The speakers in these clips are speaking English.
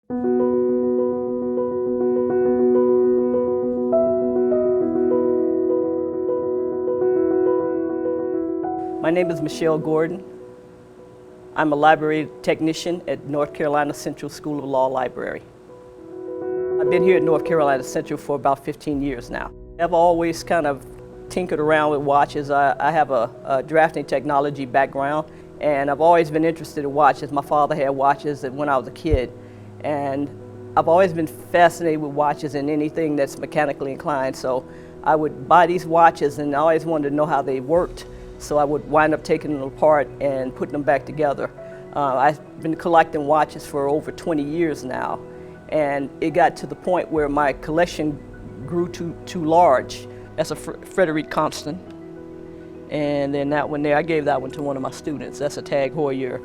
My name is Michelle Gordon. I'm a library technician at North Carolina Central School of Law Library. I've been here at North Carolina Central for about 15 years now. I've always kind of tinkered around with watches. I have a drafting technology background, and I've always been interested in watches. My father had watches when I was a kid, and I've always been fascinated with watches and anything that's mechanically inclined. So I would buy these watches, and I always wanted to know how they worked. So I would wind up taking them apart and putting them back together. I've been collecting watches for over 20 years now, and it got to the point where my collection grew too large. That's a Frederic Constant, and then that one there, I gave that one to one of my students. That's a Tag Heuer.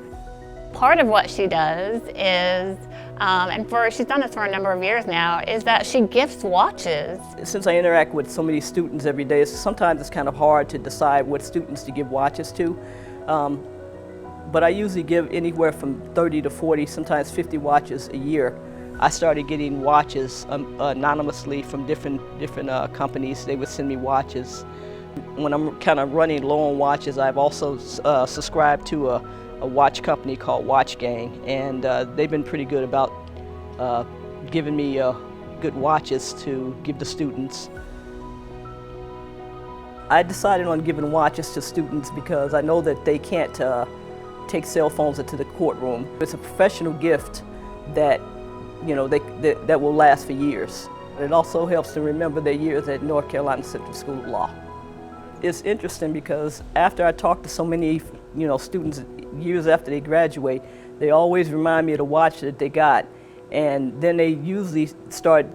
Part of what she does is, she's done this for a number of years now, is that she gifts watches. Since I interact with so many students every day, sometimes it's kind of hard to decide what students to give watches to. But I usually give anywhere from 30 to 40, sometimes 50 watches a year. I started getting watches anonymously from different companies. They would send me watches. When I'm kind of running low on watches, I've also subscribed to a watch company called Watch Gang, and they've been pretty good about giving me good watches to give to students. I decided on giving watches to students because I know that they can't take cell phones into the courtroom. It's a professional gift that that will last for years. It also helps to remember their years at North Carolina Central School of Law. It's interesting because after I talk to so many students years after they graduate, they always remind me of the watch that they got, and then they usually started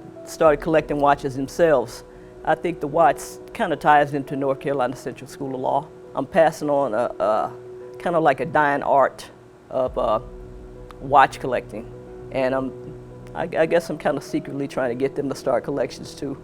collecting watches themselves. I think the watch kind of ties into North Carolina Central School of Law. I'm passing on a kind of like a dying art of watch collecting, and I guess I'm kind of secretly trying to get them to start collections too.